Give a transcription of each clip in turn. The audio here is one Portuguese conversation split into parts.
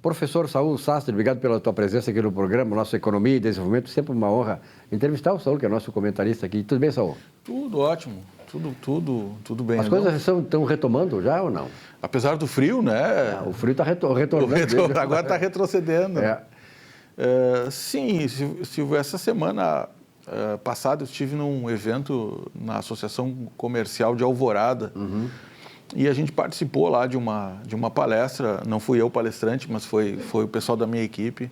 Professor Saul Sastre, obrigado pela tua presença aqui no programa, nossa Economia e Desenvolvimento. Sempre uma honra entrevistar o Saul, que é nosso comentarista aqui. Tudo bem, Saul? Tudo ótimo, tudo bem. As coisas estão retomando já ou não? Apesar do frio, né? O frio está retornando. Agora está retrocedendo. Sim, Silvio, essa semana passada eu estive num evento na Associação Comercial de Alvorada. E a gente participou lá de uma palestra, não fui eu palestrante, mas foi o pessoal da minha equipe,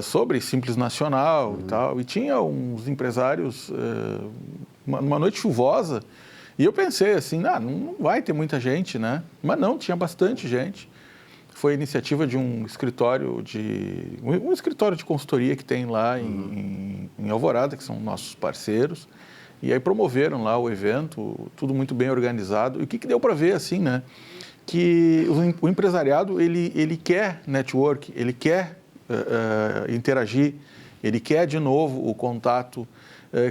sobre Simples Nacional e tal. E tinha uns empresários, uma noite chuvosa, e eu pensei assim, não vai ter muita gente, né? Mas não, tinha bastante gente. Foi iniciativa de um escritório de consultoria que tem lá em Alvorada, que são nossos parceiros. E aí promoveram lá o evento, tudo muito bem organizado. E o que deu para ver, assim, né? Que o empresariado, ele quer network, ele quer interagir, ele quer, de novo, o contato,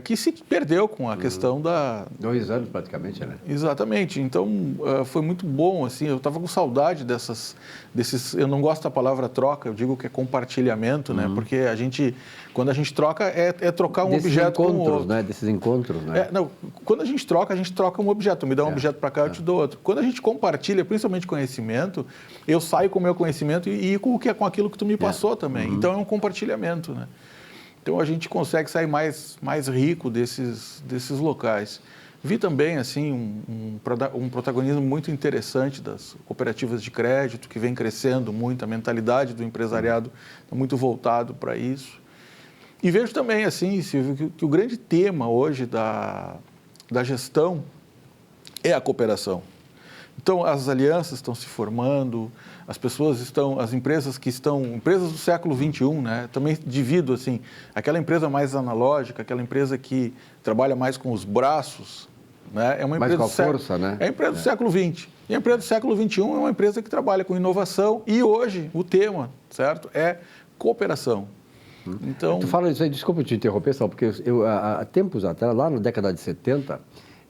que se perdeu com a questão da... 2 anos, praticamente, né? Exatamente. Então, foi muito bom, assim, eu estava com saudade desses... Eu não gosto da palavra troca, eu digo que é compartilhamento, né? Porque quando a gente troca, é trocar um objeto com o outro. Né? Desses encontros, né? Quando a gente troca um objeto. Me dá um objeto para cá, eu te dou outro. Quando a gente compartilha, principalmente conhecimento, eu saio com o meu conhecimento e com aquilo que tu me passou também. Então, é um compartilhamento, né? Então, a gente consegue sair mais rico desses locais. Vi também, assim, um protagonismo muito interessante das cooperativas de crédito, que vem crescendo muito, a mentalidade do empresariado está muito voltado para isso. E vejo também, assim, Silvio, que o grande tema hoje da gestão é a cooperação. Então, as alianças estão se formando, as empresas do século XXI, né? Também divido, assim, aquela empresa mais analógica, aquela empresa que trabalha mais com os braços, né? É uma empresa mais com a força, né? É a empresa do século XX. E a empresa do século XXI é uma empresa que trabalha com inovação e hoje o tema, certo, é cooperação. Então... Tu fala isso aí, desculpa te interromper, Sal, porque há tempos atrás, lá na década de 70,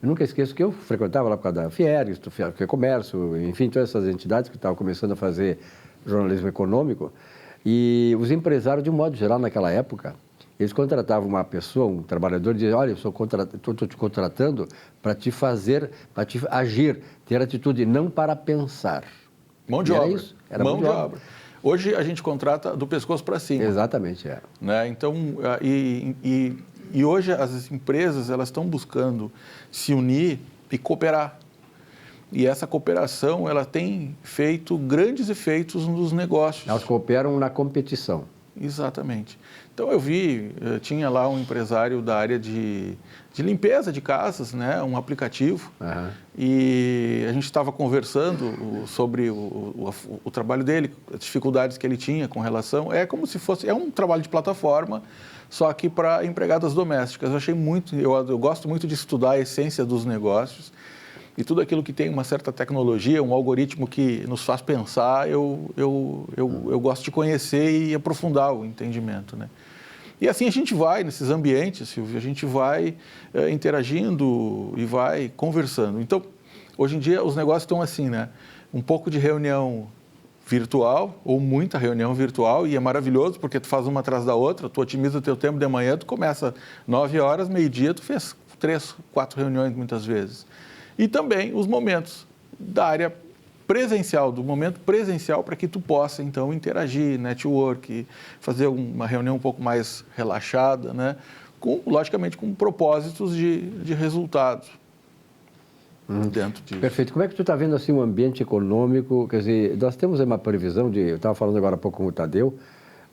eu nunca esqueço que eu frequentava lá por causa da Fieres, Comércio, enfim, todas essas entidades que estavam começando a fazer jornalismo econômico, e os empresários, de um modo geral, naquela época, eles contratavam uma pessoa, um trabalhador, e diziam, olha, eu estou te contratando para te agir, ter atitude, não para pensar. Mão de obra. Era isso? Era mão de obra. Hoje a gente contrata do pescoço para cima. Exatamente, né? Então, e hoje as empresas elas estão buscando se unir e cooperar. E essa cooperação ela tem feito grandes efeitos nos negócios. Elas cooperam na competição. Exatamente. Então tinha lá um empresário da área de limpeza de casas, né? Um aplicativo, e a gente estava conversando sobre o trabalho dele, as dificuldades que ele tinha com relação... É como se fosse... É um trabalho de plataforma, só que para empregadas domésticas. Eu gosto muito de estudar a essência dos negócios e tudo aquilo que tem uma certa tecnologia, um algoritmo que nos faz pensar, eu gosto de conhecer e aprofundar o entendimento, né? E assim a gente vai nesses ambientes, Silvio, a gente vai interagindo e vai conversando. Então, hoje em dia os negócios estão assim, né? Um pouco de reunião virtual ou muita reunião virtual, e é maravilhoso porque tu faz uma atrás da outra, tu otimiza o teu tempo de manhã, tu começa 9 horas, meio-dia, tu fez 3, 4 reuniões muitas vezes. E também os momentos da área presencial, do momento presencial, para que tu possa, então, interagir, network, fazer uma reunião um pouco mais relaxada, né? Logicamente, com propósitos de resultados dentro disso. Perfeito. Como é que tu está vendo, assim, o ambiente econômico? Quer dizer, nós temos uma previsão eu estava falando agora há pouco com o Tadeu,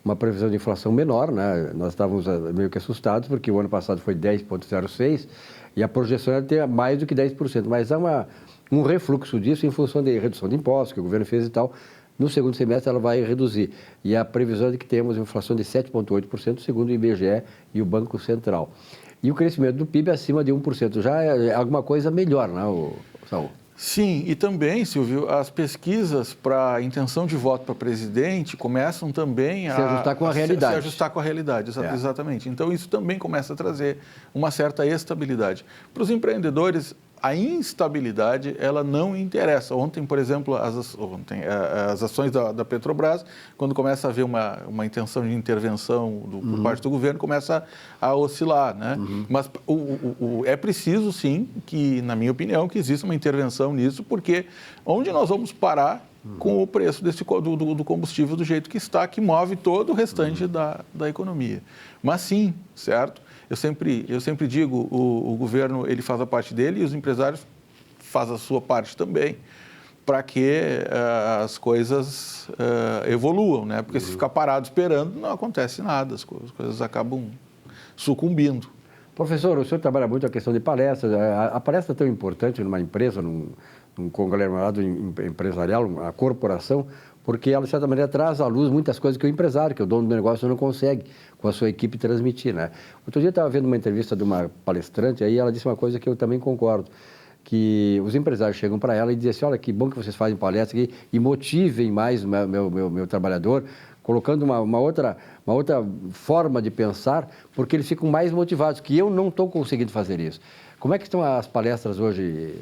uma previsão de inflação menor, né? Nós estávamos meio que assustados, porque o ano passado foi 10,06%, e a projeção era ter mais do que 10%, mas há um refluxo disso em função de redução de impostos que o governo fez e tal. No segundo semestre ela vai reduzir. E a previsão é de que temos inflação de 7,8%, segundo o IBGE e o Banco Central. E o crescimento do PIB acima de 1%. Já é alguma coisa melhor, né, Saul? Sim, e também, Silvio, as pesquisas para intenção de voto para presidente começam também a se ajustar com a realidade. Se ajustar com a realidade, exatamente. Então, isso também começa a trazer uma certa estabilidade. Para os empreendedores, a instabilidade, ela não interessa. Ontem, por exemplo, as ações da Petrobras, quando começa a haver uma intenção de intervenção por parte do governo, começa a oscilar, né? Mas é preciso, sim, que, na minha opinião, que exista uma intervenção nisso, porque onde nós vamos parar com o preço do combustível do jeito que está, que move todo o restante da economia. Mas sim, certo? Eu sempre digo, o governo ele faz a parte dele e os empresários fazem a sua parte também, para que as coisas evoluam, né? Porque se ficar parado esperando, não acontece nada, as coisas acabam sucumbindo. Professor, o senhor trabalha muito a questão de palestras. A palestra é tão importante numa empresa, num conglomerado empresarial, uma corporação, porque ela, de certa maneira, traz à luz muitas coisas que o empresário, que o dono do negócio não consegue, com a sua equipe, transmitir, né? Outro dia eu estava vendo uma entrevista de uma palestrante, aí ela disse uma coisa que eu também concordo, que os empresários chegam para ela e dizem assim, olha, que bom que vocês fazem palestra aqui e motivem mais o meu trabalhador, colocando uma outra forma de pensar, porque eles ficam mais motivados, que eu não estou conseguindo fazer isso. Como é que estão as palestras hoje?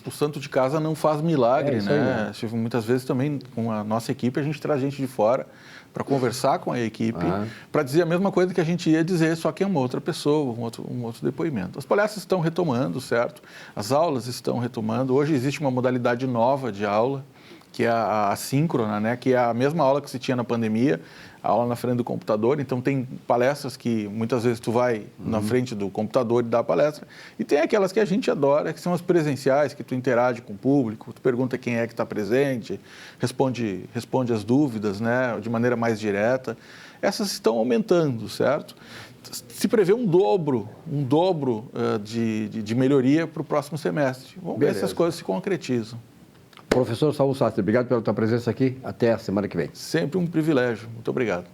O santo de casa não faz milagre, né? Aí, né? Muitas vezes também com a nossa equipe a gente traz gente de fora para conversar com a equipe, para dizer a mesma coisa que a gente ia dizer, só que é uma outra pessoa, um outro depoimento. As palestras estão retomando, certo? As aulas estão retomando. Hoje existe uma modalidade nova de aula, que é a assíncrona, né? Que é a mesma aula que se tinha na pandemia, a aula na frente do computador. Então, tem palestras que muitas vezes tu vai na frente do computador e dá a palestra. E tem aquelas que a gente adora, que são as presenciais, que tu interage com o público, tu pergunta quem é que está presente, responde as dúvidas, né? De maneira mais direta. Essas estão aumentando, certo? Se prevê um dobro de melhoria para o próximo semestre. Vamos ver se as coisas se concretizam. Professor Saul Sastre, obrigado pela tua presença aqui. Até a semana que vem. Sempre um privilégio. Muito obrigado.